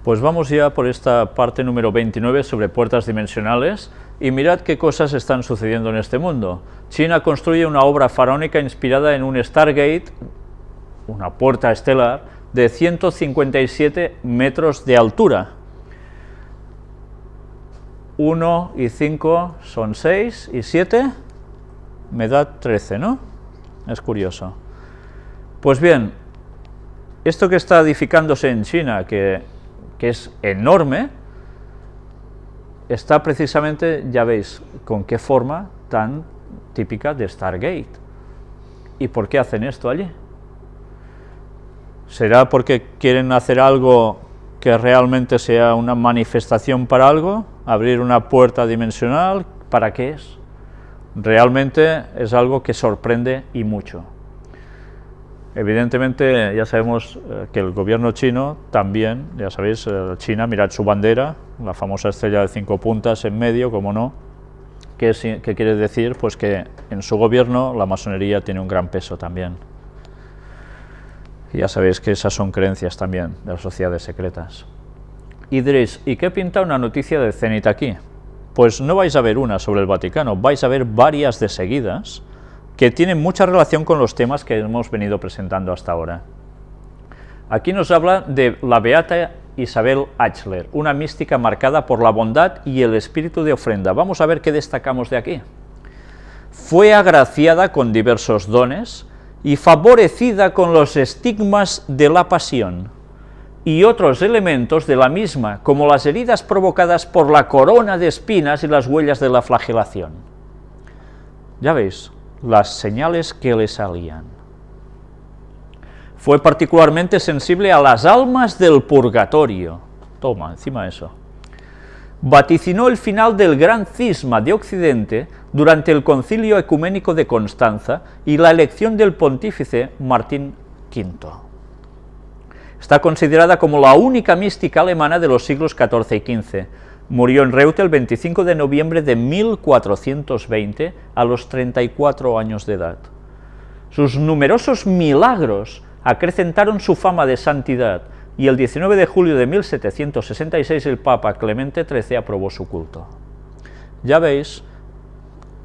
Pues vamos ya por esta parte número 29 sobre puertas dimensionales y mirad qué cosas están sucediendo en este mundo. China construye una obra faraónica inspirada en un Stargate, una puerta estelar, de 157 metros de altura. 1 y 5 son 6 y 7 me da 13, ¿no? Es curioso. Pues bien, esto que está edificándose en China, que es enorme, está precisamente, ya veis, con qué forma tan típica de Stargate. ¿Y por qué hacen esto allí? ¿Será porque quieren hacer algo que realmente sea una manifestación para algo? ¿Abrir una puerta dimensional? ¿Para qué es? Realmente es algo que sorprende y mucho. Evidentemente ya sabemos que el gobierno chino también, ya sabéis, China, mirad su bandera, la famosa estrella de 5 puntas en medio, como no, ¿qué quiere decir? Pues que en su gobierno la masonería tiene un gran peso también. Y ya sabéis que esas son creencias también de las sociedades secretas. Y diréis, ¿y qué pinta una noticia de Zenit aquí? Pues no vais a ver una sobre el Vaticano, vais a ver varias de seguidas, que tienen mucha relación con los temas que hemos venido presentando hasta ahora. Aquí nos habla de la beata Isabel Eichler, una mística marcada por la bondad y el espíritu de ofrenda. Vamos a ver qué destacamos de aquí. Fue agraciada con diversos dones y favorecida con los estigmas de la pasión y otros elementos de la misma, como las heridas provocadas por la corona de espinas y las huellas de la flagelación. Ya veis, las señales que le salían. Fue particularmente sensible a las almas del purgatorio. Toma, encima eso. Vaticinó el final del gran cisma de Occidente durante el Concilio Ecuménico de Constanza y la elección del pontífice Martín V. Está considerada como la única mística alemana de los siglos XIV y XV. Murió en Reute el 25 de noviembre de 1420 a los 34 años de edad. Sus numerosos milagros acrecentaron su fama de santidad y el 19 de julio de 1766 el Papa Clemente XIII aprobó su culto. Ya veis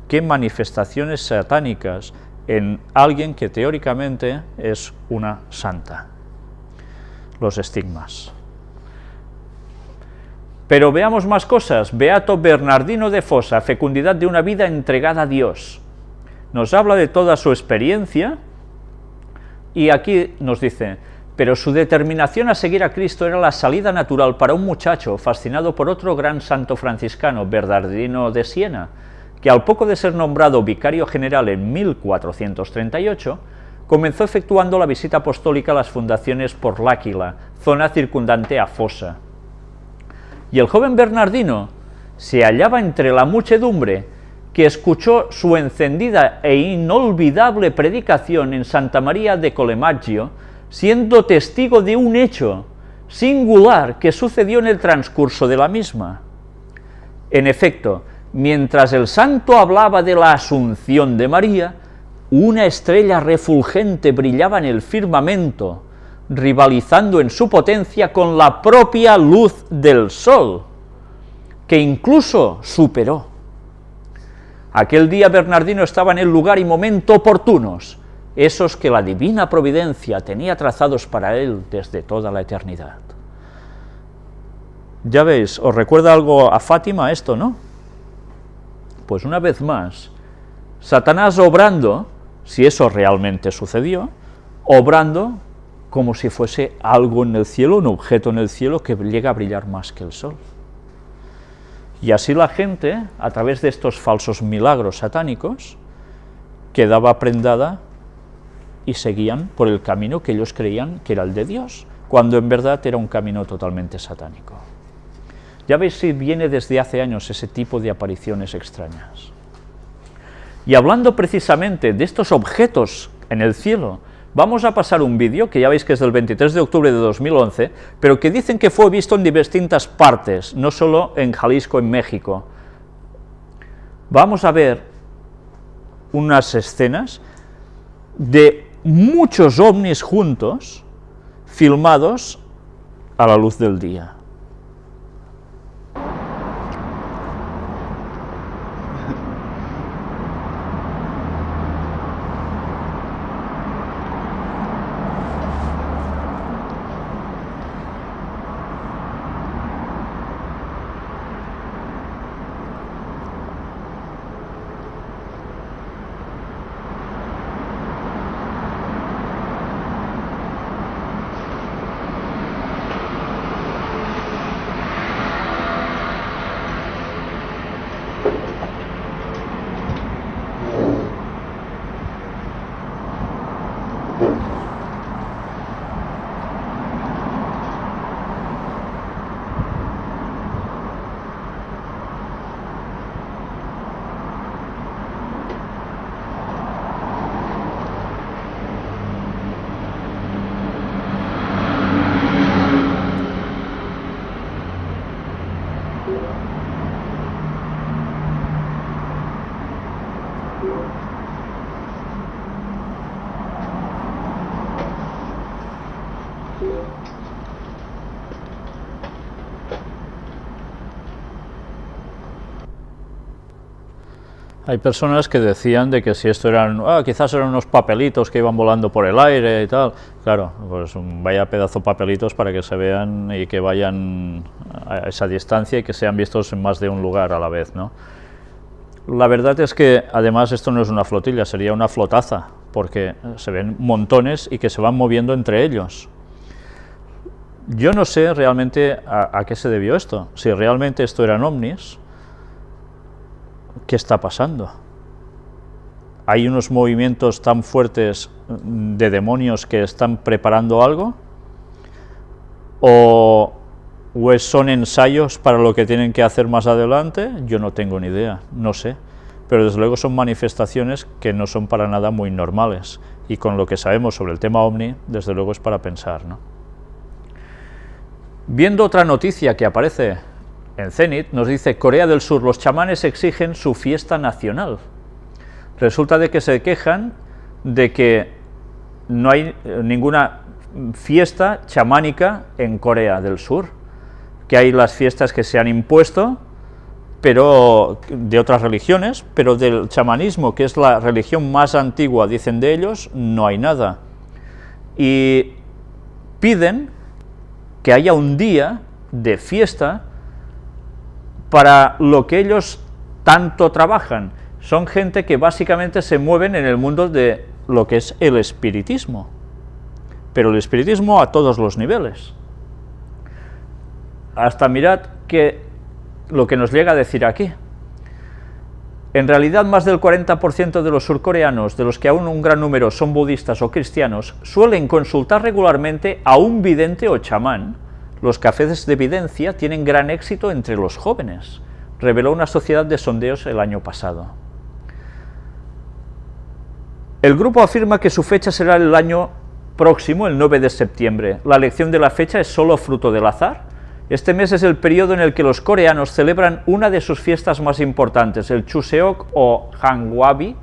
qué manifestaciones satánicas en alguien que teóricamente es una santa. Los estigmas. Pero veamos más cosas. Beato Bernardino de Fossa, fecundidad de una vida entregada a Dios. Nos habla de toda su experiencia y aquí nos dice, pero su determinación a seguir a Cristo era la salida natural para un muchacho fascinado por otro gran santo franciscano, Bernardino de Siena, que al poco de ser nombrado vicario general en 1438, comenzó efectuando la visita apostólica a las fundaciones por L'Aquila, zona circundante a Fossa. Y el joven Bernardino se hallaba entre la muchedumbre que escuchó su encendida e inolvidable predicación en Santa María de Colemaggio, siendo testigo de un hecho singular que sucedió en el transcurso de la misma. En efecto, mientras el santo hablaba de la Asunción de María, una estrella refulgente brillaba en el firmamento, rivalizando en su potencia con la propia luz del sol, que incluso superó. Aquel día Bernardino estaba en el lugar y momento oportunos, esos que la divina providencia tenía trazados para él desde toda la eternidad. Ya veis, ¿os recuerda algo a Fátima esto, no? Pues una vez más, Satanás obrando, si eso realmente sucedió, obrando como si fuese algo en el cielo, un objeto en el cielo que llega a brillar más que el sol. Y así la gente, a través de estos falsos milagros satánicos, quedaba prendada y seguían por el camino que ellos creían que era el de Dios, cuando en verdad era un camino totalmente satánico. Ya veis si viene desde hace años ese tipo de apariciones extrañas. Y hablando precisamente de estos objetos en el cielo, vamos a pasar un vídeo, que ya veis que es del 23 de octubre de 2011, pero que dicen que fue visto en distintas partes, no solo en Jalisco, en México. Vamos a ver unas escenas de muchos ovnis juntos, filmados a la luz del día. Hay personas que decían de que si esto eran, quizás eran unos papelitos que iban volando por el aire y tal. Claro, pues vaya pedazo de papelitos para que se vean y que vayan a esa distancia y que sean vistos en más de un lugar a la vez, ¿no? La verdad es que además esto no es una flotilla, sería una flotaza, porque se ven montones y que se van moviendo entre ellos. Yo no sé realmente a qué se debió esto, si realmente esto eran ovnis. ¿Qué está pasando? ¿Hay unos movimientos tan fuertes de demonios que están preparando algo? ¿O son ensayos para lo que tienen que hacer más adelante? Yo no tengo ni idea, no sé. Pero desde luego son manifestaciones que no son para nada muy normales. Y con lo que sabemos sobre el tema ovni, desde luego es para pensar, ¿no? Viendo otra noticia que aparece en Zenit, nos dice: Corea del Sur, los chamanes exigen su fiesta nacional. Resulta de que se quejan de que no hay ninguna fiesta chamánica en Corea del Sur, que hay las fiestas que se han impuesto, pero de otras religiones, pero del chamanismo, que es la religión más antigua, dicen de ellos, no hay nada. Y piden que haya un día de fiesta para lo que ellos tanto trabajan. Son gente que básicamente se mueven en el mundo de lo que es el espiritismo, pero el espiritismo a todos los niveles. Hasta mirad que lo que nos llega a decir aquí. En realidad, más del 40% de los surcoreanos, de los que aún un gran número son budistas o cristianos, suelen consultar regularmente a un vidente o chamán. Los cafés de evidencia tienen gran éxito entre los jóvenes, reveló una sociedad de sondeos el año pasado. El grupo afirma que su fecha será el año próximo, el 9 de septiembre. La elección de la fecha es solo fruto del azar. Este mes es el periodo en el que los coreanos celebran una de sus fiestas más importantes, el Chuseok o Hangwabi,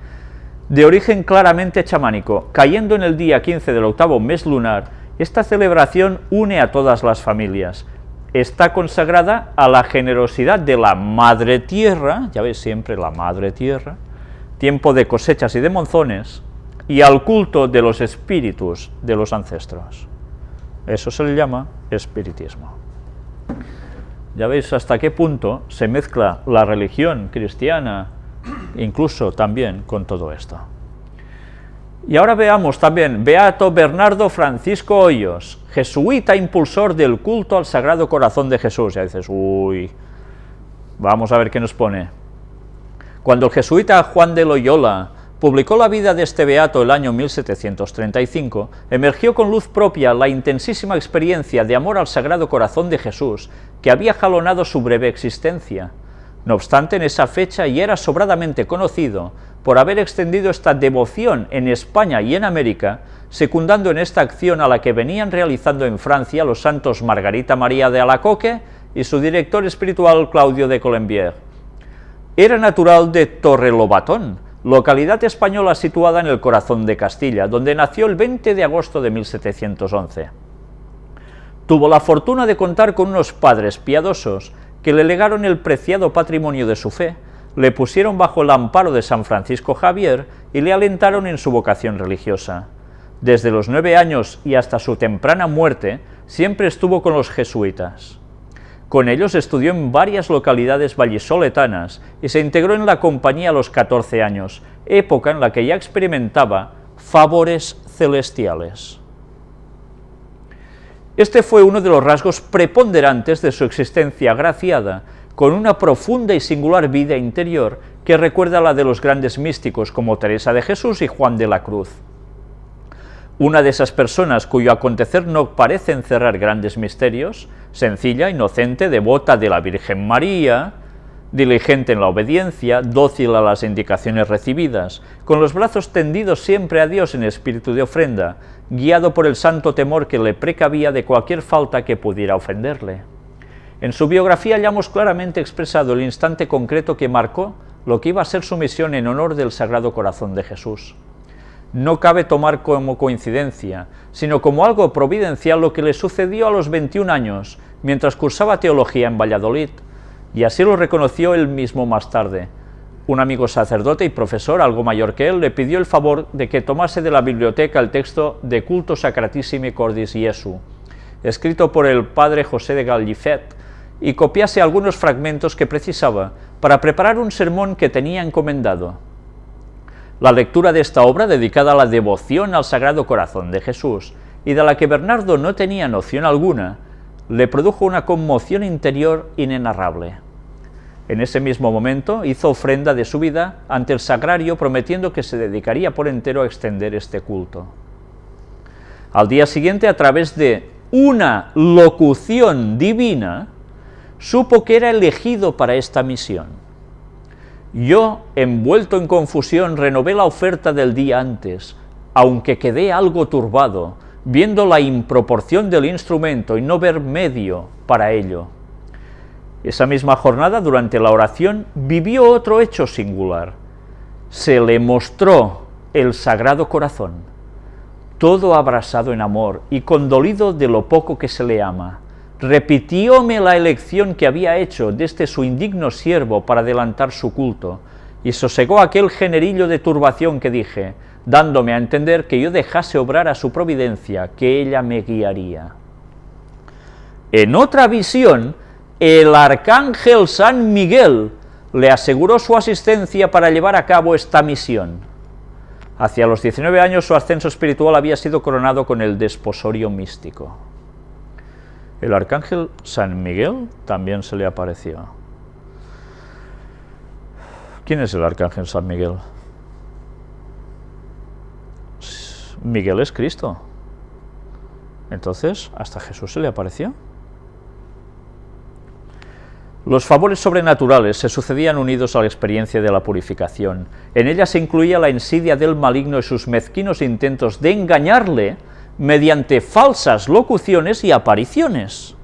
de origen claramente chamánico. Cayendo en el día 15 del octavo mes lunar, esta celebración une a todas las familias. Está consagrada a la generosidad de la Madre Tierra, ya veis siempre la Madre Tierra, tiempo de cosechas y de monzones, y al culto de los espíritus de los ancestros. Eso se le llama espiritismo. Ya veis hasta qué punto se mezcla la religión cristiana, incluso también con todo esto. Y ahora veamos también, Beato Bernardo Francisco Hoyos, jesuita impulsor del culto al Sagrado Corazón de Jesús. Ya dices, uy, vamos a ver qué nos pone. Cuando el jesuita Juan de Loyola publicó la vida de este beato el año 1735, emergió con luz propia la intensísima experiencia de amor al Sagrado Corazón de Jesús que había jalonado su breve existencia. No obstante, en esa fecha ya era sobradamente conocido por haber extendido esta devoción en España y en América, secundando en esta acción a la que venían realizando en Francia los santos Margarita María de Alacoque y su director espiritual Claudio de Colombier. Era natural de Torrelobatón, localidad española situada en el corazón de Castilla, donde nació el 20 de agosto de 1711. Tuvo la fortuna de contar con unos padres piadosos que le legaron el preciado patrimonio de su fe, le pusieron bajo el amparo de San Francisco Javier y le alentaron en su vocación religiosa. Desde los 9 años y hasta su temprana muerte, siempre estuvo con los jesuitas. Con ellos estudió en varias localidades vallisoletanas y se integró en la compañía a los 14 años, época en la que ya experimentaba favores celestiales. Este fue uno de los rasgos preponderantes de su existencia agraciada, con una profunda y singular vida interior que recuerda a la de los grandes místicos como Teresa de Jesús y Juan de la Cruz. Una de esas personas cuyo acontecer no parece encerrar grandes misterios, sencilla, inocente, devota de la Virgen María, diligente en la obediencia, dócil a las indicaciones recibidas, con los brazos tendidos siempre a Dios en espíritu de ofrenda, guiado por el santo temor que le precavía de cualquier falta que pudiera ofenderle. En su biografía hallamos claramente expresado el instante concreto que marcó lo que iba a ser su misión en honor del Sagrado Corazón de Jesús. No cabe tomar como coincidencia, sino como algo providencial lo que le sucedió a los 21 años, mientras cursaba teología en Valladolid, y así lo reconoció él mismo más tarde. Un amigo sacerdote y profesor, algo mayor que él, le pidió el favor de que tomase de la biblioteca el texto De culto sacratissimi cordis Jesu, escrito por el padre José de Gallifet, y copiase algunos fragmentos que precisaba para preparar un sermón que tenía encomendado. La lectura de esta obra, dedicada a la devoción al Sagrado Corazón de Jesús, y de la que Bernardo no tenía noción alguna, le produjo una conmoción interior inenarrable. En ese mismo momento hizo ofrenda de su vida ante el sagrario, prometiendo que se dedicaría por entero a extender este culto. Al día siguiente, a través de una locución divina, supo que era elegido para esta misión. Yo, envuelto en confusión, renové la oferta del día antes, aunque quedé algo turbado, viendo la improporción del instrumento y no ver medio para ello. Esa misma jornada, durante la oración, vivió otro hecho singular. Se le mostró el Sagrado Corazón, todo abrasado en amor y condolido de lo poco que se le ama. Repitióme la elección que había hecho desde su indigno siervo para adelantar su culto, y sosegó aquel generillo de turbación que dije, dándome a entender que yo dejase obrar a su providencia, que ella me guiaría. En otra visión, el arcángel San Miguel le aseguró su asistencia para llevar a cabo esta misión. Hacia los 19 años su ascenso espiritual había sido coronado con el desposorio místico. El arcángel San Miguel también se le apareció. ¿Quién es el arcángel San Miguel? Miguel es Cristo. Entonces, ¿hasta Jesús se le apareció? Los favores sobrenaturales se sucedían unidos a la experiencia de la purificación. En ella se incluía la insidia del maligno y sus mezquinos intentos de engañarle mediante falsas locuciones y apariciones.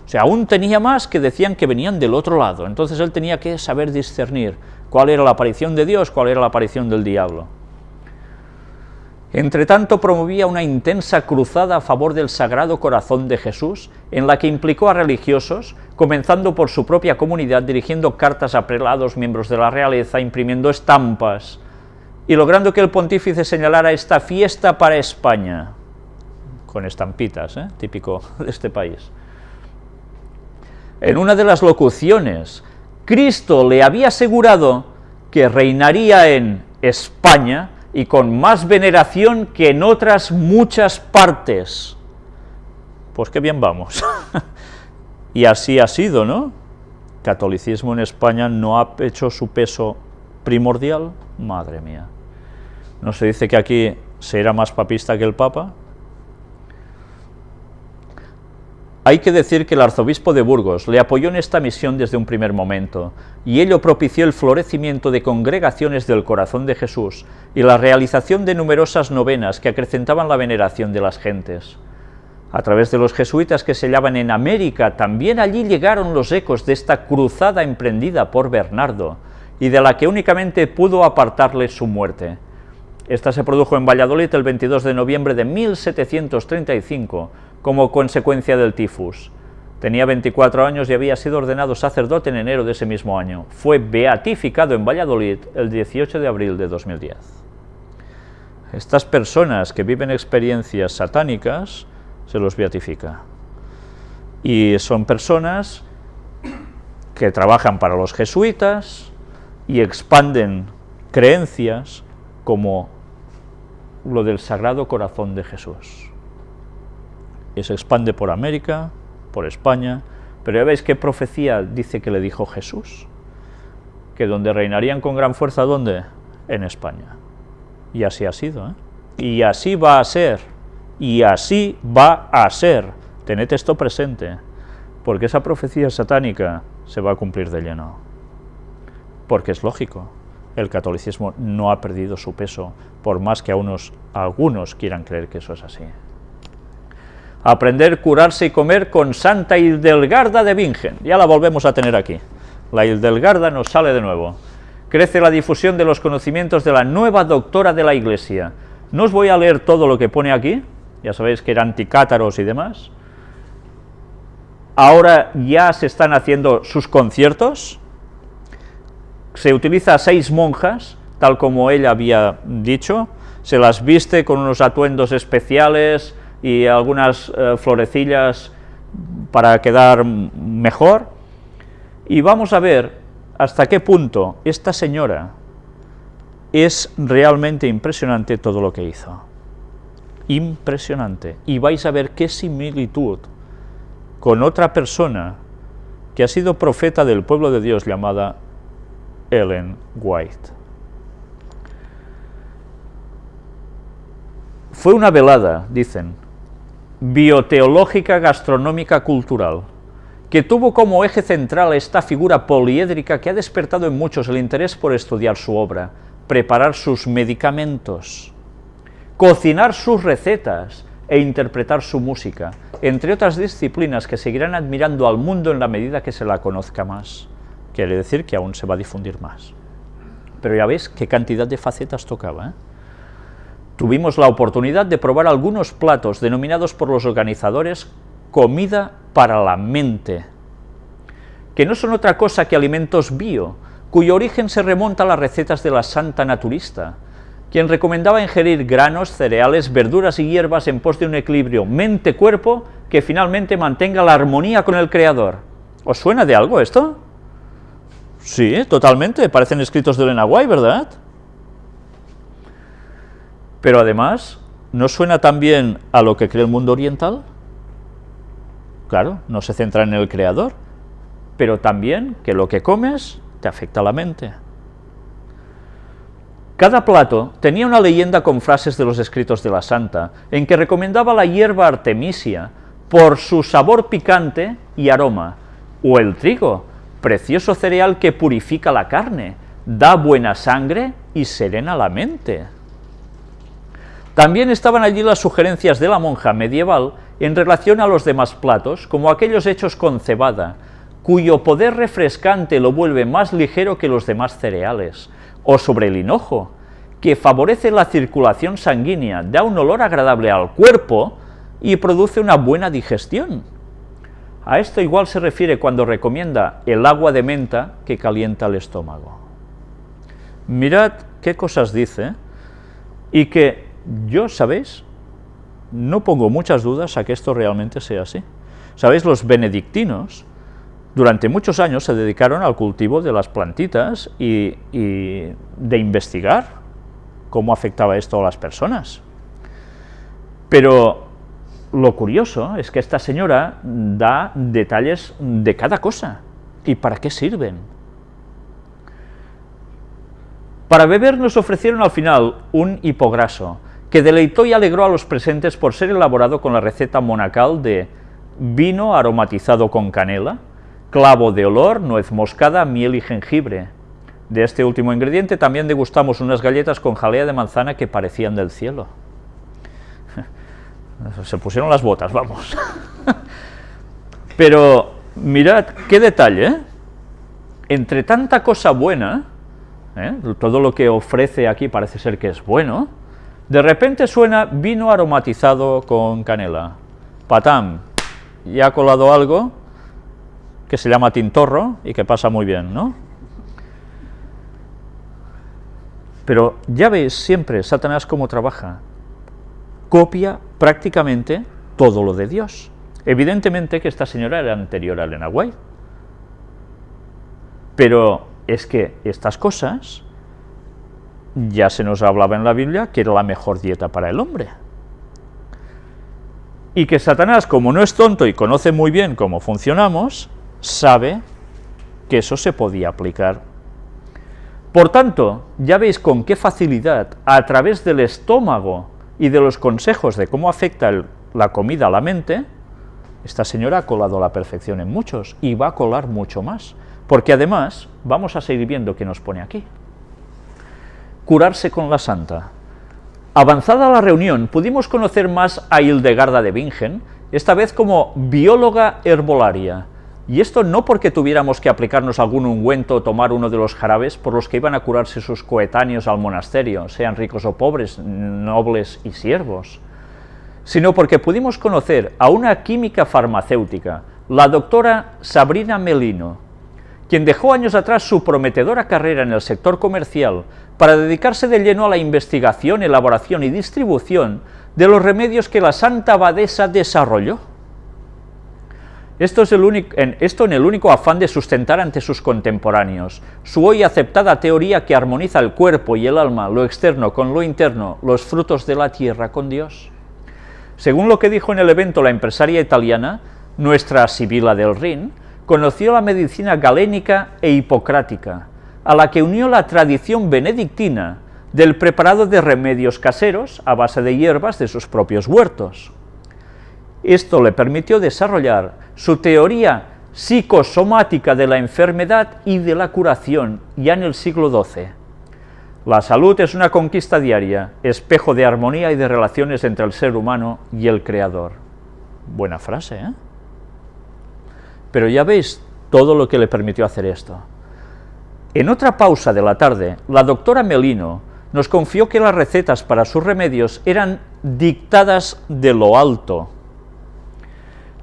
O sea, aún tenía más que decían que venían del otro lado. Entonces él tenía que saber discernir cuál era la aparición de Dios, cuál era la aparición del diablo. Entretanto, promovía una intensa cruzada a favor del Sagrado Corazón de Jesús, en la que implicó a religiosos, comenzando por su propia comunidad, dirigiendo cartas a prelados, miembros de la realeza, imprimiendo estampas, y logrando que el pontífice señalara esta fiesta para España, con estampitas, típico de este país. En una de las locuciones, Cristo le había asegurado que reinaría en España, y con más veneración que en otras muchas partes. Pues qué bien vamos. Y así ha sido, ¿no? Catolicismo en España no ha hecho su peso primordial. Madre mía. ¿No se dice que aquí se era más papista que el Papa? Hay que decir que el arzobispo de Burgos le apoyó en esta misión desde un primer momento, y ello propició el florecimiento de congregaciones del Corazón de Jesús y la realización de numerosas novenas que acrecentaban la veneración de las gentes. A través de los jesuitas que se hallaban en América, también allí llegaron los ecos de esta cruzada emprendida por Bernardo, y de la que únicamente pudo apartarle su muerte. Esta se produjo en Valladolid el 22 de noviembre de 1735, como consecuencia del tifus. Tenía 24 años y había sido ordenado sacerdote en enero de ese mismo año. Fue beatificado en Valladolid el 18 de abril de 2010. Estas personas que viven experiencias satánicas, se los beatifica. Y son personas que trabajan para los jesuitas y expanden creencias como lo del Sagrado Corazón de Jesús. Y se expande por América, por España, pero ya veis qué profecía dice que le dijo Jesús, que donde reinarían con gran fuerza, ¿dónde? En España. Y así ha sido, ¿eh? Y así va a ser, y así va a ser. Tened esto presente, porque esa profecía satánica se va a cumplir de lleno. Porque es lógico, el catolicismo no ha perdido su peso, por más que algunos quieran creer que eso es así. Aprender, curarse y comer con Santa Hildegarda de Bingen. Ya la volvemos a tener aquí. La Hildegarda nos sale de nuevo. Crece la difusión de los conocimientos de la nueva doctora de la Iglesia. No os voy a leer todo lo que pone aquí, ya sabéis que era anticátaros y demás. Ahora ya se están haciendo sus conciertos, Se utiliza a 6 monjas, tal como ella había dicho, se las viste con unos atuendos especiales y algunas florecillas para quedar mejor, y vamos a ver hasta qué punto esta señora es realmente impresionante todo lo que hizo. Impresionante. Y vais a ver qué similitud con otra persona que ha sido profeta del pueblo de Dios llamada Ellen White. Fue una velada, dicen, bioteológica, gastronómica, cultural, que tuvo como eje central esta figura poliédrica que ha despertado en muchos el interés por estudiar su obra, preparar sus medicamentos, cocinar sus recetas e interpretar su música, entre otras disciplinas que seguirán admirando al mundo en la medida que se la conozca más. Quiere decir que aún se va a difundir más. Pero ya veis qué cantidad de facetas tocaba, ¿eh? Tuvimos la oportunidad de probar algunos platos denominados por los organizadores comida para la mente, que no son otra cosa que alimentos bio, cuyo origen se remonta a las recetas de la santa naturista, quien recomendaba ingerir granos, cereales, verduras y hierbas en pos de un equilibrio mente-cuerpo que finalmente mantenga la armonía con el Creador. ¿Os suena de algo esto? Sí, totalmente, parecen escritos de Ellen White, ¿verdad? Pero además, ¿no suena también a lo que cree el mundo oriental? Claro, no se centra en el Creador, pero también que lo que comes te afecta a la mente. Cada plato tenía una leyenda con frases de los escritos de la santa, en que recomendaba la hierba artemisia por su sabor picante y aroma, o el trigo, precioso cereal que purifica la carne, da buena sangre y serena la mente. También estaban allí las sugerencias de la monja medieval en relación a los demás platos, como aquellos hechos con cebada, cuyo poder refrescante lo vuelve más ligero que los demás cereales, o sobre el hinojo, que favorece la circulación sanguínea, da un olor agradable al cuerpo y produce una buena digestión. A esto igual se refiere cuando recomienda el agua de menta que calienta el estómago. Mirad qué cosas dice, y que yo, ¿sabéis?, no pongo muchas dudas a que esto realmente sea así. ¿Sabéis? Los benedictinos durante muchos años se dedicaron al cultivo de las plantitas y de investigar cómo afectaba esto a las personas. Pero lo curioso es que esta señora da detalles de cada cosa. ¿Y para qué sirven? Para beber nos ofrecieron al final un hipograso, que deleitó y alegró a los presentes por ser elaborado con la receta monacal de vino aromatizado con canela, clavo de olor, nuez moscada, miel y jengibre. De este último ingrediente también degustamos unas galletas con jalea de manzana que parecían del cielo. Se pusieron las botas, vamos. Pero mirad qué detalle, ¿eh? Entre tanta cosa buena, todo lo que ofrece aquí parece ser que es bueno, de repente suena vino aromatizado con canela. Patam, y ha colado algo que se llama tintorro y que pasa muy bien, ¿no? Pero ya veis siempre Satanás cómo trabaja. Copia prácticamente todo lo de Dios. Evidentemente que esta señora era anterior a Ellen White. Pero es que estas cosas ya se nos hablaba en la Biblia que era la mejor dieta para el hombre. Y que Satanás, como no es tonto y conoce muy bien cómo funcionamos, sabe que eso se podía aplicar. Por tanto, ya veis con qué facilidad, a través del estómago y de los consejos de cómo afecta la comida a la mente, esta señora ha colado a la perfección en muchos, y va a colar mucho más, porque además, vamos a seguir viendo qué nos pone aquí. Curarse con la santa. Avanzada la reunión, pudimos conocer más a Hildegarda de Bingen, esta vez como bióloga herbolaria, y esto no porque tuviéramos que aplicarnos algún ungüento o tomar uno de los jarabes por los que iban a curarse sus coetáneos al monasterio, sean ricos o pobres, nobles y siervos, sino porque pudimos conocer a una química farmacéutica, la doctora Sabrina Melino, quien dejó años atrás su prometedora carrera en el sector comercial para dedicarse de lleno a la investigación, elaboración y distribución de los remedios que la Santa Abadesa desarrolló. Esto en el único afán de sustentar ante sus contemporáneos su hoy aceptada teoría que armoniza el cuerpo y el alma, lo externo con lo interno, los frutos de la tierra con Dios. Según lo que dijo en el evento la empresaria italiana, nuestra Sibila del Rin, conoció la medicina galénica e hipocrática, a la que unió la tradición benedictina del preparado de remedios caseros a base de hierbas de sus propios huertos. Esto le permitió desarrollar su teoría psicosomática de la enfermedad y de la curación ya en el siglo XII. La salud es una conquista diaria, espejo de armonía y de relaciones entre el ser humano y el Creador. Buena frase, ¿eh? Pero ya veis todo lo que le permitió hacer esto. En otra pausa de la tarde, la doctora Melino nos confió que las recetas para sus remedios eran dictadas de lo alto,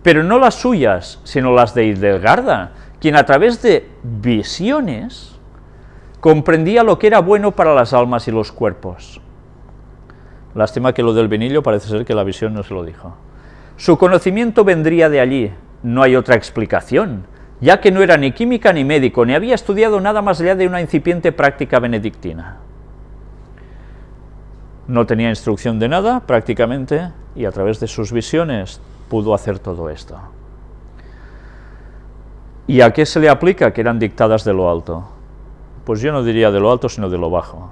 pero no las suyas, sino las de Hildegarda, quien a través de visiones comprendía lo que era bueno para las almas y los cuerpos. Lástima que lo del vinillo parece ser que la visión no se lo dijo. Su conocimiento vendría de allí, no hay otra explicación, ya que no era ni química ni médico, ni había estudiado nada más allá de una incipiente práctica benedictina. No tenía instrucción de nada, prácticamente, y a través de sus visiones pudo hacer todo esto. ¿Y a qué se le aplica que eran dictadas de lo alto? Pues yo no diría de lo alto, sino de lo bajo.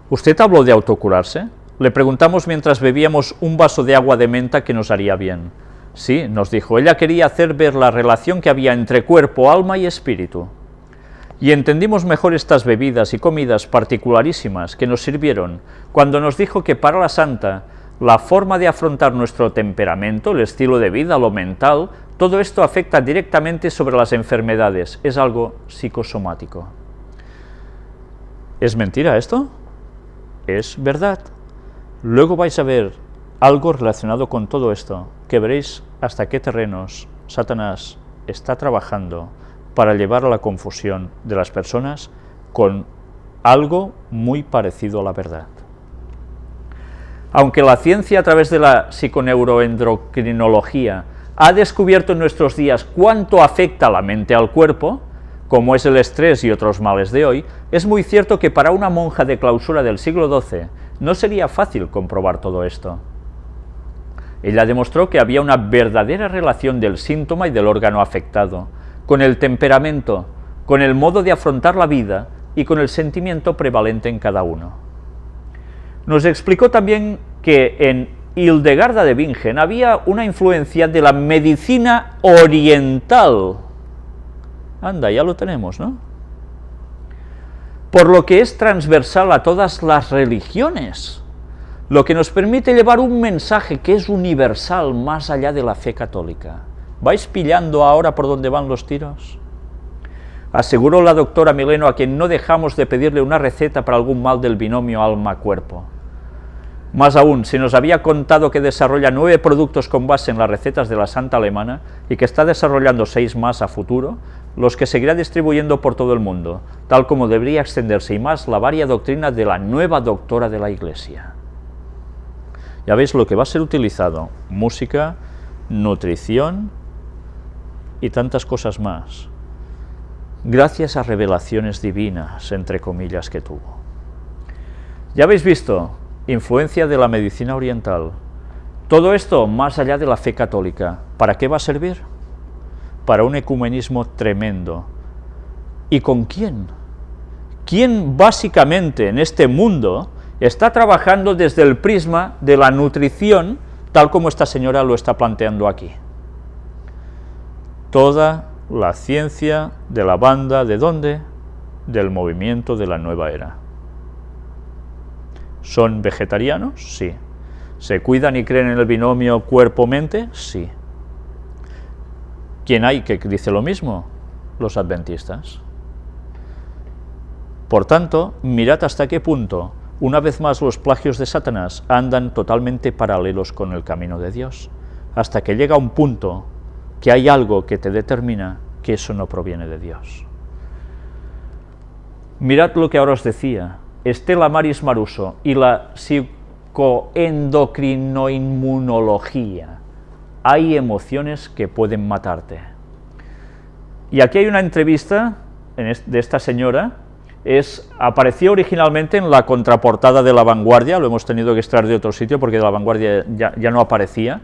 ¿Usted habló de autocurarse? Le preguntamos mientras bebíamos un vaso de agua de menta que nos haría bien. Sí, nos dijo, ella quería hacer ver la relación que había entre cuerpo, alma y espíritu. Y entendimos mejor estas bebidas y comidas particularísimas que nos sirvieron cuando nos dijo que para la santa, la forma de afrontar nuestro temperamento, el estilo de vida, lo mental, todo esto afecta directamente sobre las enfermedades, es algo psicosomático. ¿Es mentira esto? Es verdad. Luego vais a ver algo relacionado con todo esto, que veréis hasta qué terrenos Satanás está trabajando para llevar a la confusión de las personas con algo muy parecido a la verdad. Aunque la ciencia a través de la psiconeuroendocrinología ha descubierto en nuestros días cuánto afecta la mente al cuerpo, como es el estrés y otros males de hoy, es muy cierto que para una monja de clausura del siglo XII no sería fácil comprobar todo esto. Ella demostró que había una verdadera relación del síntoma y del órgano afectado, con el temperamento, con el modo de afrontar la vida y con el sentimiento prevalente en cada uno. Nos explicó también que en Hildegarda de Bingen había una influencia de la medicina oriental. Anda, ya lo tenemos, ¿no? Por lo que es transversal a todas las religiones, lo que nos permite llevar un mensaje que es universal más allá de la fe católica. ¿Vais pillando ahora por dónde van los tiros? Aseguró la doctora Melino, a quien no dejamos de pedirle una receta para algún mal del binomio alma-cuerpo. Más aún, si nos había contado que desarrolla 9 productos con base en las recetas de la Santa Alemana y que está desarrollando 6 más a futuro, los que seguirá distribuyendo por todo el mundo, tal como debería extenderse y más la varia doctrina de la nueva doctora de la Iglesia. Ya veis lo que va a ser utilizado: música, nutrición y tantas cosas más, gracias a revelaciones divinas, entre comillas, que tuvo. Ya habéis visto, influencia de la medicina oriental. Todo esto más allá de la fe católica. ¿Para qué va a servir? Para un ecumenismo tremendo. ¿Y con quién? ¿Quién básicamente en este mundo está trabajando desde el prisma de la nutrición, tal como esta señora lo está planteando aquí? Toda la ciencia de la banda, ¿de dónde? Del movimiento de la nueva era. ¿Son vegetarianos? Sí. ¿Se cuidan y creen en el binomio cuerpo-mente? Sí. ¿Quién hay que dice lo mismo? Los adventistas. Por tanto, mirad hasta qué punto, una vez más, los plagios de Satanás andan totalmente paralelos con el camino de Dios, hasta que llega un punto que hay algo que te determina que eso no proviene de Dios. Mirad lo que ahora os decía, Stella Maris Maruso y la psicoendocrinoinmunología. Hay emociones que pueden matarte. Y aquí hay una entrevista de esta señora, apareció originalmente en la contraportada de La Vanguardia, lo hemos tenido que extraer de otro sitio porque de La Vanguardia ya no aparecía,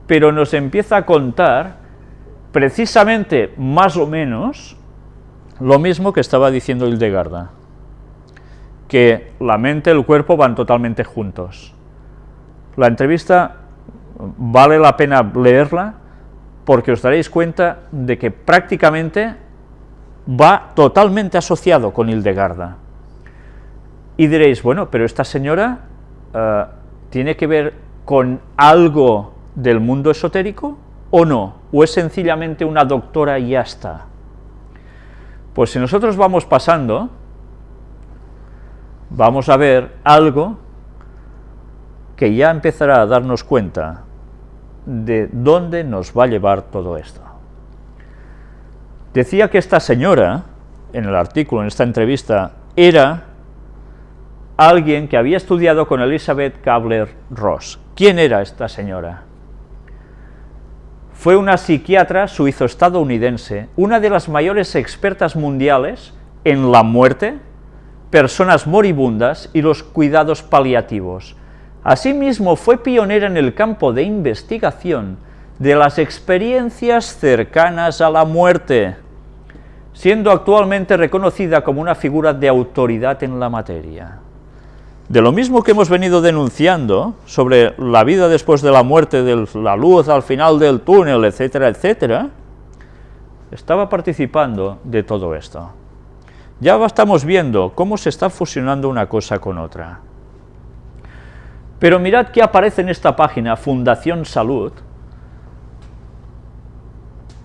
pero nos empieza a contar precisamente, más o menos, lo mismo que estaba diciendo Hildegarda, que la mente y el cuerpo van totalmente juntos. La entrevista vale la pena leerla porque os daréis cuenta de que prácticamente va totalmente asociado con Hildegarda. Y diréis, bueno, pero esta señora ¿tiene que ver con algo del mundo esotérico o no? ¿O es sencillamente una doctora y ya está? Pues si nosotros vamos pasando, vamos a ver algo que ya empezará a darnos cuenta de dónde nos va a llevar todo esto. Decía que esta señora, en el artículo, en esta entrevista, era alguien que había estudiado con Elizabeth Kubler-Ross. ¿Quién era esta señora? Fue una psiquiatra suizo-estadounidense, una de las mayores expertas mundiales en la muerte, personas moribundas y los cuidados paliativos. Asimismo, fue pionera en el campo de investigación de las experiencias cercanas a la muerte, siendo actualmente reconocida como una figura de autoridad en la materia. De lo mismo que hemos venido denunciando sobre la vida después de la muerte, de la luz al final del túnel, etcétera, etcétera, estaba participando de todo esto. Ya estamos viendo cómo se está fusionando una cosa con otra. Pero mirad qué aparece en esta página, Fundación Salud,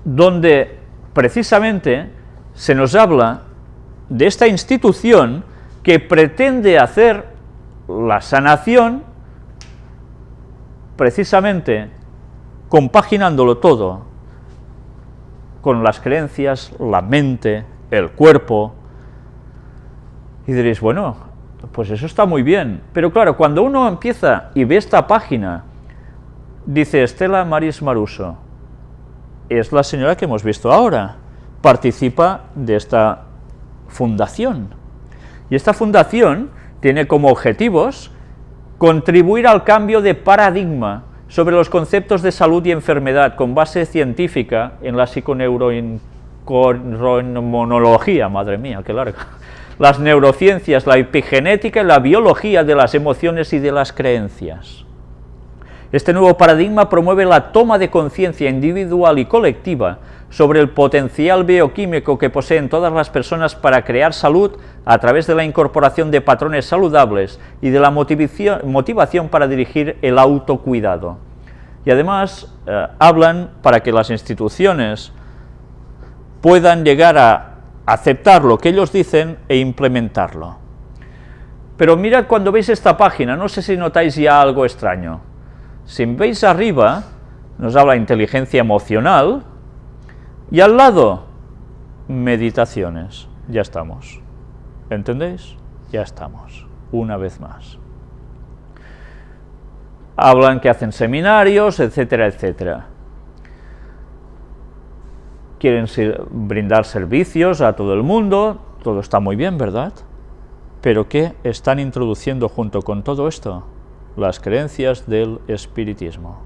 donde precisamente se nos habla de esta institución que pretende hacer la sanación, precisamente compaginándolo todo con las creencias, la mente, el cuerpo. Y diréis, bueno, pues eso está muy bien, pero claro, cuando uno empieza y ve esta página, dice Stella Maris Maruso, es la señora que hemos visto ahora, participa de esta fundación, y esta fundación tiene como objetivos contribuir al cambio de paradigma sobre los conceptos de salud y enfermedad con base científica en la psiconeuroinmunología, madre mía, qué larga, las neurociencias, la epigenética y la biología de las emociones y de las creencias. Este nuevo paradigma promueve la toma de conciencia individual y colectiva sobre el potencial bioquímico que poseen todas las personas para crear salud a través de la incorporación de patrones saludables y de la motivación para dirigir el autocuidado. Y además hablan para que las instituciones puedan llegar a aceptar lo que ellos dicen e implementarlo. Pero mirad cuando veis esta página, no sé si notáis ya algo extraño. Si veis arriba, nos habla de inteligencia emocional, y al lado, meditaciones. Ya estamos. ¿Entendéis? Ya estamos. Una vez más. Hablan que hacen seminarios, etcétera, etcétera. Quieren brindar servicios a todo el mundo, todo está muy bien, ¿verdad? Pero ¿qué están introduciendo junto con todo esto? Las creencias del espiritismo.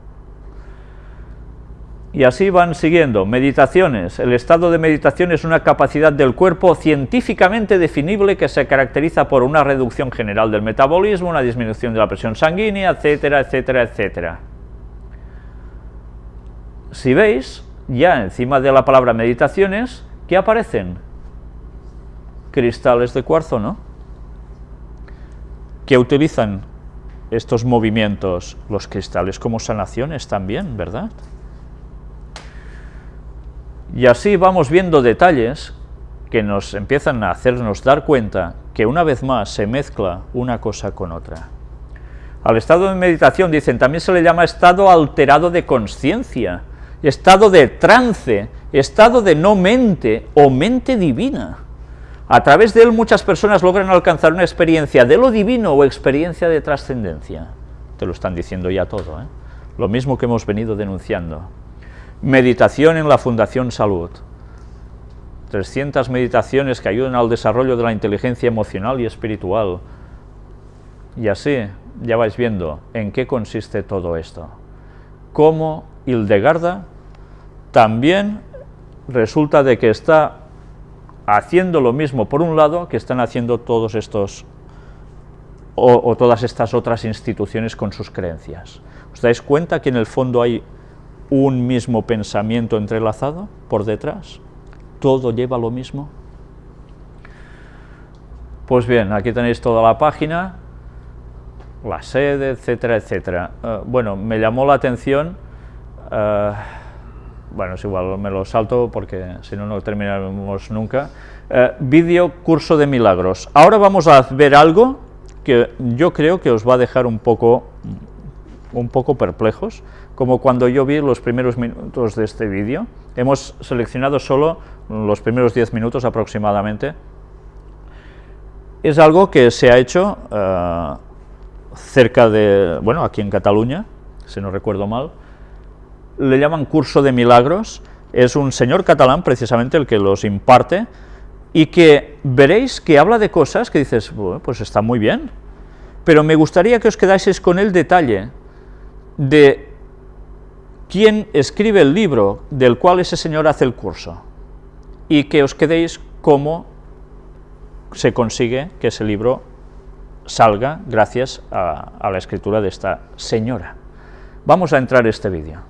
Y así van siguiendo. Meditaciones. El estado de meditación es una capacidad del cuerpo científicamente definible que se caracteriza por una reducción general del metabolismo, una disminución de la presión sanguínea, etcétera, etcétera, etcétera. Si veis, ya encima de la palabra meditaciones, ¿qué aparecen? Cristales de cuarzo, ¿no? ¿Qué utilizan estos movimientos? Los cristales como sanaciones también, ¿verdad? Y así vamos viendo detalles que nos empiezan a hacernos dar cuenta que una vez más se mezcla una cosa con otra. Al estado de meditación, dicen, también se le llama estado alterado de consciencia, estado de trance, estado de no mente o mente divina. A través de él muchas personas logran alcanzar una experiencia de lo divino o experiencia de trascendencia. Te lo están diciendo ya todo, ¿eh? Lo mismo que hemos venido denunciando. Meditación en la Fundación Salud. 300 meditaciones que ayudan al desarrollo de la inteligencia emocional y espiritual. Y así ya vais viendo en qué consiste todo esto. Cómo Hildegarda también resulta de que está haciendo lo mismo por un lado que están haciendo todos estos o todas estas otras instituciones con sus creencias. ¿Os dais cuenta que en el fondo hay un mismo pensamiento entrelazado por detrás? ¿Todo lleva lo mismo? Pues bien, aquí tenéis toda la página, la sede, etcétera, etcétera. Bueno, me llamó la atención, bueno, es igual, me lo salto porque si no, no terminaremos nunca. Vídeo curso de milagros. Ahora vamos a ver algo que yo creo que os va a dejar un poco perplejos, como cuando yo vi los primeros minutos de este vídeo. Hemos seleccionado solo los primeros 10 minutos aproximadamente. Es algo que se ha hecho cerca de, bueno, aquí en Cataluña, si no recuerdo mal. Le llaman curso de milagros. Es un señor catalán precisamente el que los imparte, y que veréis que habla de cosas que dices, bueno, pues está muy bien, pero me gustaría que os quedaseis con el detalle de quién escribe el libro del cual ese señor hace el curso, y que os quedéis cómo se consigue que ese libro salga gracias a la escritura de esta señora. Vamos a entrar en este vídeo.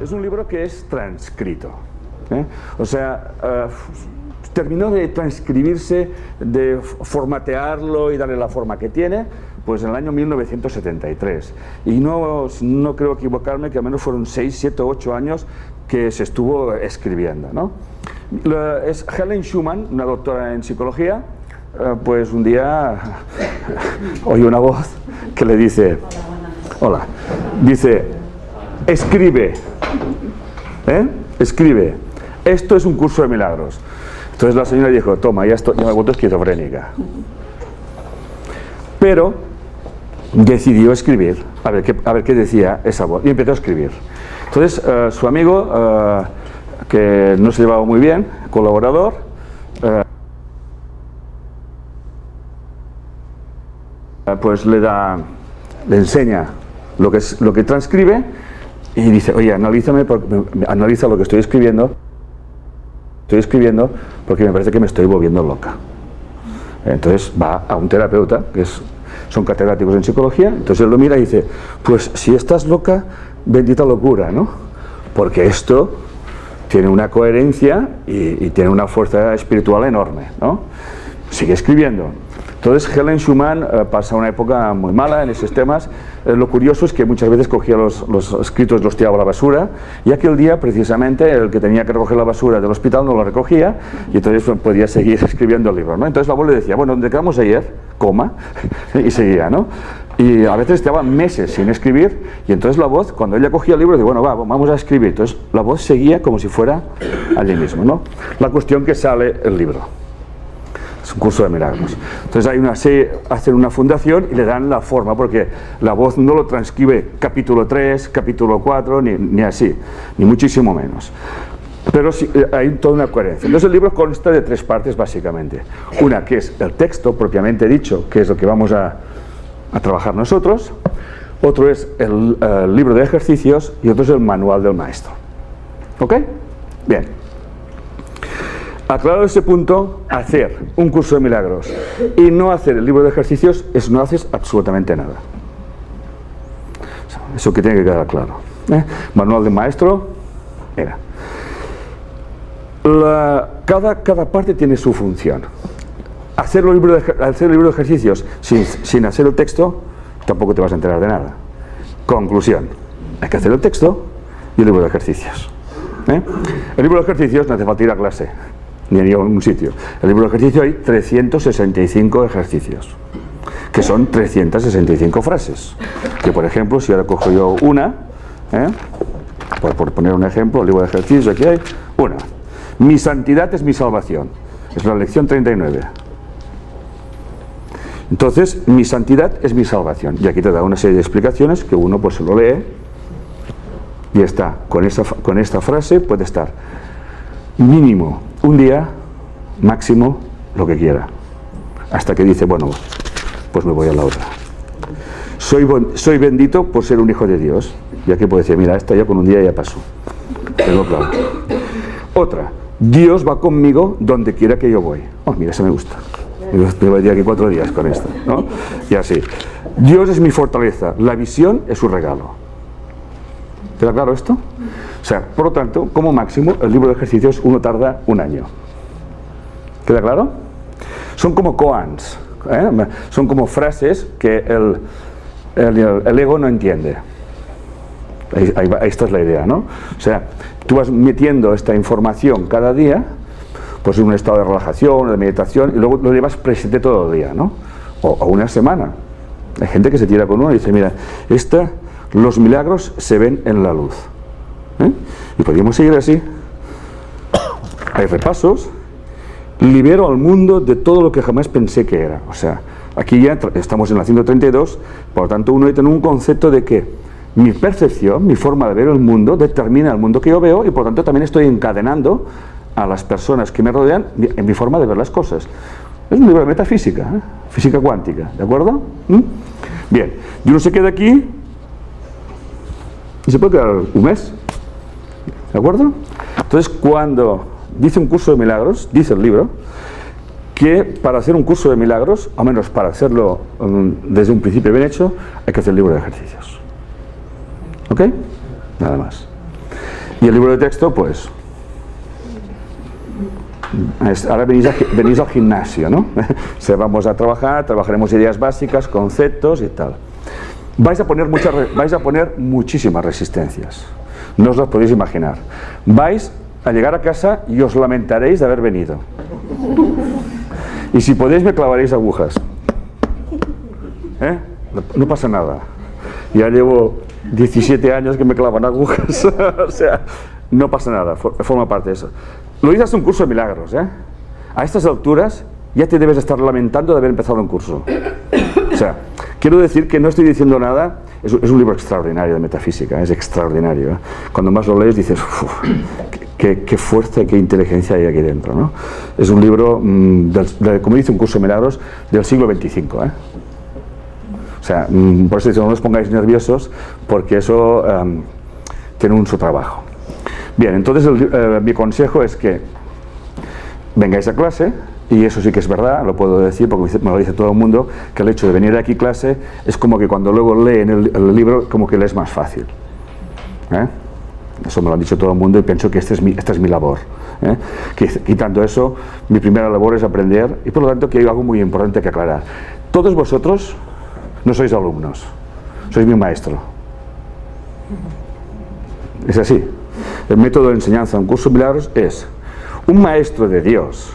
Es un libro que es transcrito, ¿eh? O sea, terminó de transcribirse, de formatearlo y darle la forma que tiene, pues en el año 1973. Y no creo equivocarme que al menos fueron 6, 7, 8 años que se estuvo escribiendo, ¿no? Es Helen Schuman, una doctora en psicología, pues un día oye una voz que le dice, hola, dice, escribe, escribe, esto es un curso de milagros. Entonces la señora dijo, toma, ya me he vuelto esquizofrénica. Pero decidió escribir, a ver qué decía esa voz, y empezó a escribir. Entonces su amigo, que no se llevaba muy bien, colaborador, pues le enseña lo que transcribe, y dice, oye, analiza lo que estoy escribiendo porque me parece que me estoy volviendo loca. Entonces va a un terapeuta, son catedráticos en psicología, entonces él lo mira y dice, pues si estás loca, bendita locura, ¿no? Porque esto tiene una coherencia y tiene una fuerza espiritual enorme, ¿no? Sigue escribiendo. Entonces Helen Schuman pasa una época muy mala en esos temas. Lo curioso es que muchas veces cogía los escritos y los tiraba a la basura, y aquel día precisamente el que tenía que recoger la basura del hospital no lo recogía, y entonces podía seguir escribiendo el libro, ¿no? Entonces la voz le decía, bueno, ¿dónde quedamos ayer? Coma, y seguía, ¿no? Y a veces estaba meses sin escribir, y entonces la voz, cuando ella cogía el libro, decía, bueno, vamos a escribir. Entonces la voz seguía como si fuera allí mismo, ¿no? La cuestión que sale el libro. Es un curso de milagros. Entonces hacen una fundación y le dan la forma, porque la voz no lo transcribe capítulo 3, capítulo 4, ni así, ni muchísimo menos. Pero sí, hay toda una coherencia. Entonces el libro consta de 3 partes básicamente. Una que es el texto propiamente dicho, que es lo que vamos a trabajar nosotros. Otro es el libro de ejercicios, y otro es el manual del maestro. ¿Ok? Bien. Aclarado ese punto, hacer un curso de milagros y no hacer el libro de ejercicios es no haces absolutamente nada. Eso que tiene que quedar claro. Manual del maestro, mira. Cada parte tiene su función. Hacer el libro de ejercicios sin hacer el texto, tampoco te vas a enterar de nada. Conclusión, hay que hacer el texto y el libro de ejercicios. El libro de ejercicios no hace falta ir a clase. ni a ningún sitio. En el libro de ejercicio hay 365 ejercicios, que son 365 frases. Que, por ejemplo, si ahora cojo yo una, por poner un ejemplo, el libro de ejercicios, aquí hay una. Mi santidad es mi salvación. Es la lección 39. Entonces, mi santidad es mi salvación. Y aquí te da una serie de explicaciones que uno pues se lo lee y está. Con esta frase puede estar mínimo un día, máximo lo que quiera. Hasta que dice, bueno, pues me voy a la otra. Soy bendito por ser un hijo de Dios. Y aquí puede decir, mira, esta ya con un día ya pasó. Tengo claro. Otra, Dios va conmigo donde quiera que yo voy. Oh, mira, esa me gusta. Me voy a ir aquí 4 días con esta, ¿no? Y así. Dios es mi fortaleza, la visión es su regalo. ¿Queda claro esto? O sea, por lo tanto, como máximo, el libro de ejercicios uno tarda 1 año. ¿Queda claro? Son como koans, son como frases que el ego no entiende. Esta es la idea, ¿no? O sea, tú vas metiendo esta información cada día, pues en un estado de relajación, de meditación, y luego lo llevas presente todo el día, ¿no? O una semana. Hay gente que se tira con uno y dice, mira, los milagros se ven en la luz. Y podríamos seguir así. Hay repasos. Libero al mundo de todo lo que jamás pensé que era. O sea, aquí ya estamos en la 132, por lo tanto uno debe tener un concepto de que mi percepción, mi forma de ver el mundo, determina el mundo que yo veo y por lo tanto también estoy encadenando a las personas que me rodean en mi forma de ver las cosas. Es un libro de metafísica, física cuántica, ¿de acuerdo? Bien, y uno se queda aquí y se puede quedar un mes, ¿de acuerdo? Entonces, cuando dice un curso de milagros, dice el libro, que para hacer un curso de milagros, al menos para hacerlo desde un principio bien hecho, hay que hacer el libro de ejercicios. ¿Ok? Nada más. Y el libro de texto, pues, ahora venís al gimnasio, ¿no? O sea, vamos a trabajaremos ideas básicas, conceptos y tal. Vais a poner muchísimas resistencias. No os las podéis imaginar. Vais a llegar a casa y os lamentaréis de haber venido. Y si podéis me clavaréis agujas. No pasa nada. Ya llevo 17 años que me clavan agujas. O sea, no pasa nada, forma parte de eso. Lo dices un curso de milagros, A estas alturas ya te debes estar lamentando de haber empezado un curso. O sea, quiero decir que no estoy diciendo nada, es un libro extraordinario de metafísica, es extraordinario. Cuando más lo lees dices, qué fuerza y qué inteligencia hay aquí dentro, ¿no? Es un libro, como dice un curso de milagros, del siglo XXV, O sea, por eso no os pongáis nerviosos, porque eso tiene un su trabajo. Bien, entonces mi consejo es que vengáis a clase, y eso sí que es verdad, lo puedo decir porque me lo dice todo el mundo, que el hecho de venir aquí a clase es como que cuando luego leen el libro, como que le es más fácil. Eso me lo han dicho todo el mundo y pienso que esta es mi labor. Quitando eso, mi primera labor es aprender, y por lo tanto que hay algo muy importante que aclarar. Todos vosotros no sois alumnos, sois mi maestro. Es así. El método de enseñanza en un curso de milagros es: un maestro de Dios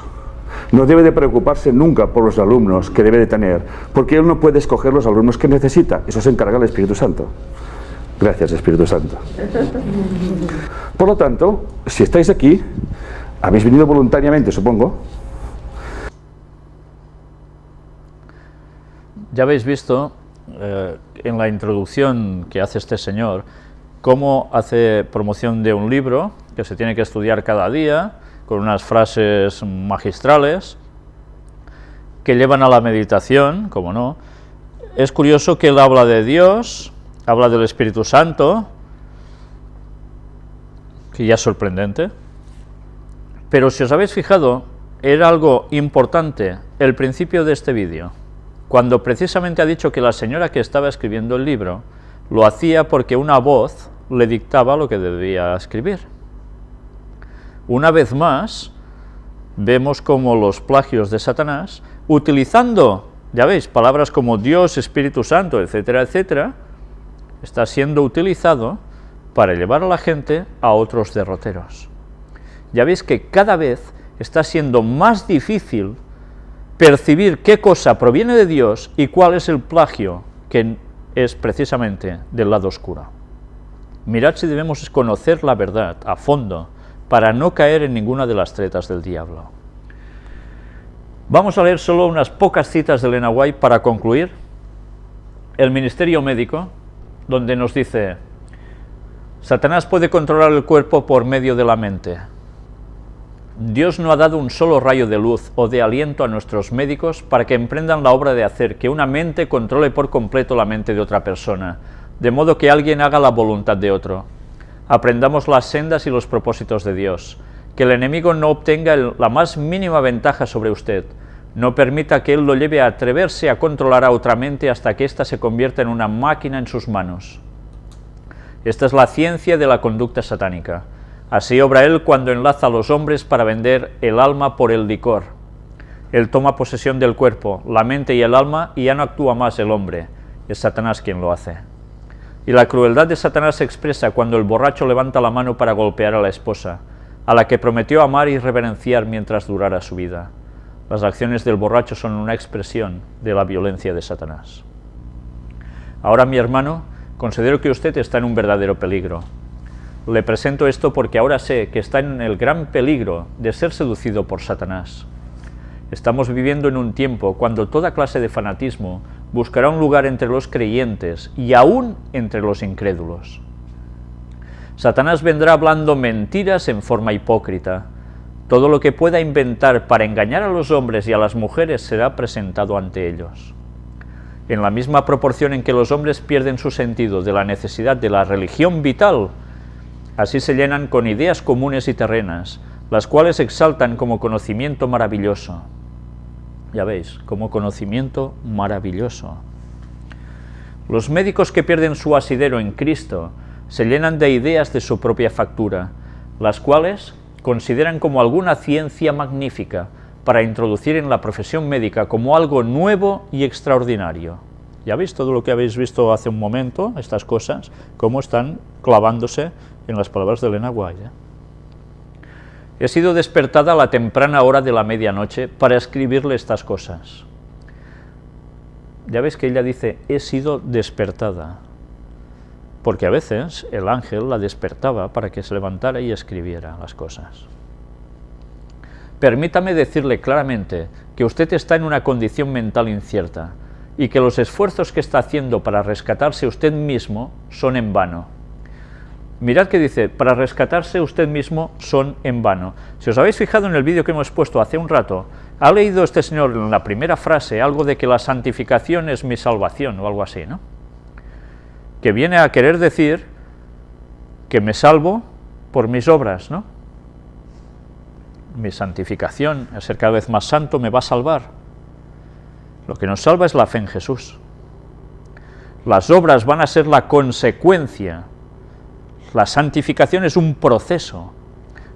no debe de preocuparse nunca por los alumnos que debe de tener, porque él no puede escoger los alumnos que necesita. Eso se encarga el Espíritu Santo. Gracias, Espíritu Santo. Por lo tanto, si estáis aquí, habéis venido voluntariamente, supongo. Ya habéis visto en la introducción que hace este señor cómo hace promoción de un libro que se tiene que estudiar cada día, con unas frases magistrales que llevan a la meditación, como no. Es curioso que él habla de Dios, habla del Espíritu Santo, que ya es sorprendente, pero si os habéis fijado, era algo importante el principio de este vídeo, cuando precisamente ha dicho que la señora que estaba escribiendo el libro lo hacía porque una voz le dictaba lo que debía escribir. Una vez más, vemos como los plagios de Satanás, utilizando, ya veis, palabras como Dios, Espíritu Santo, etcétera, etcétera, está siendo utilizado para llevar a la gente a otros derroteros. Ya veis que cada vez está siendo más difícil percibir qué cosa proviene de Dios y cuál es el plagio, que es precisamente del lado oscuro. Mirad si debemos conocer la verdad a fondo para no caer en ninguna de las tretas del diablo. Vamos a leer solo unas pocas citas de Elena White para concluir. El ministerio médico, donde nos dice: Satanás puede controlar el cuerpo por medio de la mente. Dios no ha dado un solo rayo de luz o de aliento a nuestros médicos para que emprendan la obra de hacer que una mente controle por completo la mente de otra persona, de modo que alguien haga la voluntad de otro. Aprendamos las sendas y los propósitos de Dios, que el enemigo no obtenga la más mínima ventaja sobre usted, no permita que él lo lleve a atreverse a controlar a otra mente hasta que ésta se convierta en una máquina en sus manos. Esta es la ciencia de la conducta satánica. Así obra él cuando enlaza a los hombres para vender el alma por el licor. Él toma posesión del cuerpo, la mente y el alma, y ya no actúa más el hombre, es Satanás quien lo hace. Y la crueldad de Satanás se expresa cuando el borracho levanta la mano para golpear a la esposa, a la que prometió amar y reverenciar mientras durara su vida. Las acciones del borracho son una expresión de la violencia de Satanás. Ahora, mi hermano, considero que usted está en un verdadero peligro. Le presento esto porque ahora sé que está en el gran peligro de ser seducido por Satanás. Estamos viviendo en un tiempo cuando toda clase de fanatismo buscará un lugar entre los creyentes y aún entre los incrédulos. Satanás vendrá hablando mentiras en forma hipócrita. Todo lo que pueda inventar para engañar a los hombres y a las mujeres será presentado ante ellos. En la misma proporción en que los hombres pierden su sentido de la necesidad de la religión vital, así se llenan con ideas comunes y terrenas, las cuales exaltan como conocimiento maravilloso. Ya veis, como conocimiento maravilloso. Los médicos que pierden su asidero en Cristo se llenan de ideas de su propia factura, las cuales consideran como alguna ciencia magnífica para introducir en la profesión médica como algo nuevo y extraordinario. Ya veis todo lo que habéis visto hace un momento, estas cosas, cómo están clavándose en las palabras de Elena White. He sido despertada a la temprana hora de la medianoche para escribirle estas cosas. Ya veis que ella dice, he sido despertada, porque a veces el ángel la despertaba para que se levantara y escribiera las cosas. Permítame decirle claramente que usted está en una condición mental incierta y que los esfuerzos que está haciendo para rescatarse usted mismo son en vano. Mirad que dice, para rescatarse usted mismo son en vano. Si os habéis fijado en el vídeo que hemos puesto hace un rato, ha leído este señor en la primera frase algo de que la santificación es mi salvación o algo así, ¿no? Que viene a querer decir que me salvo por mis obras, ¿no? Mi santificación, el ser cada vez más santo, me va a salvar. Lo que nos salva es la fe en Jesús. Las obras van a ser la consecuencia. La santificación es un proceso,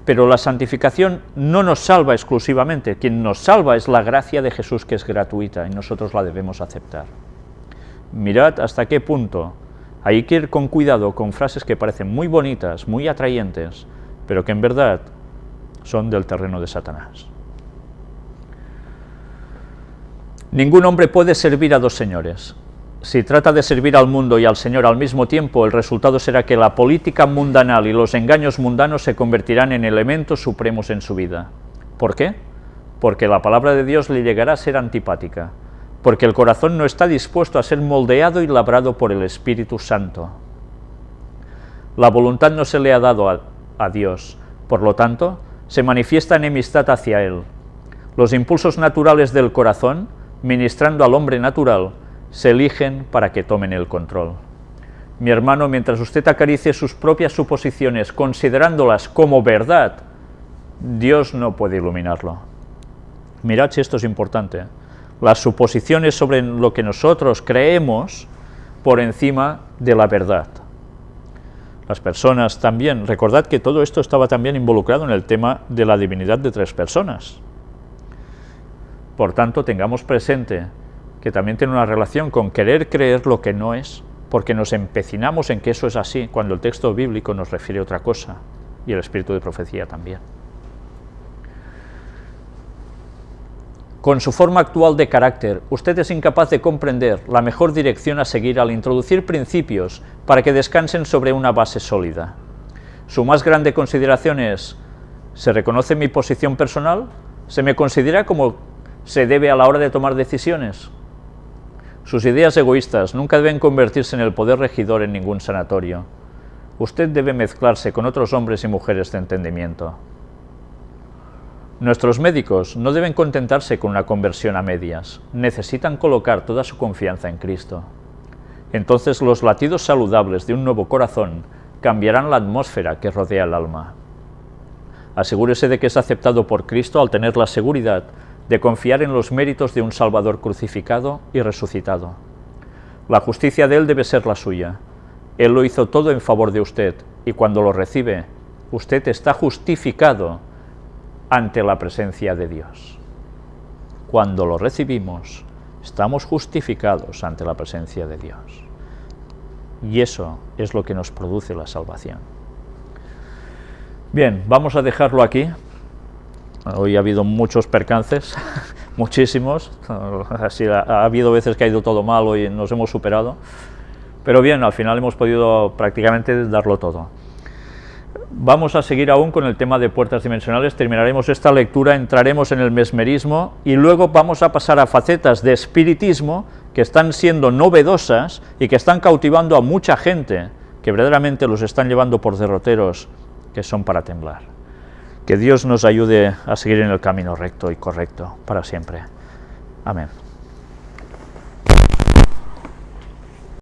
pero la santificación no nos salva exclusivamente. Quien nos salva es la gracia de Jesús, que es gratuita, y nosotros la debemos aceptar. Mirad hasta qué punto. Hay que ir con cuidado con frases que parecen muy bonitas, muy atrayentes, pero que en verdad son del terreno de Satanás. Ningún hombre puede servir a dos señores. Si trata de servir al mundo y al Señor al mismo tiempo, el resultado será que la política mundanal y los engaños mundanos se convertirán en elementos supremos en su vida. ¿Por qué? Porque la palabra de Dios le llegará a ser antipática, porque el corazón no está dispuesto a ser moldeado y labrado por el Espíritu Santo. La voluntad no se le ha dado a Dios, por lo tanto, se manifiesta enemistad hacia Él. Los impulsos naturales del corazón, ministrando al hombre natural, se eligen para que tomen el control. Mi hermano, mientras usted acaricie sus propias suposiciones considerándolas como verdad, Dios no puede iluminarlo. Mirad si esto es importante. Las suposiciones sobre lo que nosotros creemos por encima de la verdad. Las personas también, recordad que todo esto estaba también involucrado en el tema de la divinidad de tres personas. Por tanto, tengamos presente que también tiene una relación con querer creer lo que no es, porque nos empecinamos en que eso es así, cuando el texto bíblico nos refiere a otra cosa, y el espíritu de profecía también. Con su forma actual de carácter, usted es incapaz de comprender la mejor dirección a seguir al introducir principios para que descansen sobre una base sólida. Su más grande consideración es: ¿se reconoce mi posición personal? ¿Se me considera como se debe a la hora de tomar decisiones? Sus ideas egoístas nunca deben convertirse en el poder regidor en ningún sanatorio. Usted debe mezclarse con otros hombres y mujeres de entendimiento. Nuestros médicos no deben contentarse con una conversión a medias, necesitan colocar toda su confianza en Cristo. Entonces los latidos saludables de un nuevo corazón cambiarán la atmósfera que rodea el alma. Asegúrese de que es aceptado por Cristo al tener la seguridad de confiar en los méritos de un Salvador crucificado y resucitado. La justicia de Él debe ser la suya. Él lo hizo todo en favor de usted, y cuando lo recibe, usted está justificado ante la presencia de Dios. Cuando lo recibimos, estamos justificados ante la presencia de Dios. Y eso es lo que nos produce la salvación. Bien, vamos a dejarlo aquí. Hoy ha habido muchos percances, muchísimos. Así ha habido veces que ha ido todo mal, hoy nos hemos superado. Pero bien, al final hemos podido prácticamente darlo todo. Vamos a seguir aún con el tema de puertas dimensionales, terminaremos esta lectura, entraremos en el mesmerismo y luego vamos a pasar a facetas de espiritismo que están siendo novedosas y que están cautivando a mucha gente, que verdaderamente los están llevando por derroteros que son para temblar. Que Dios nos ayude a seguir en el camino recto y correcto para siempre. Amén.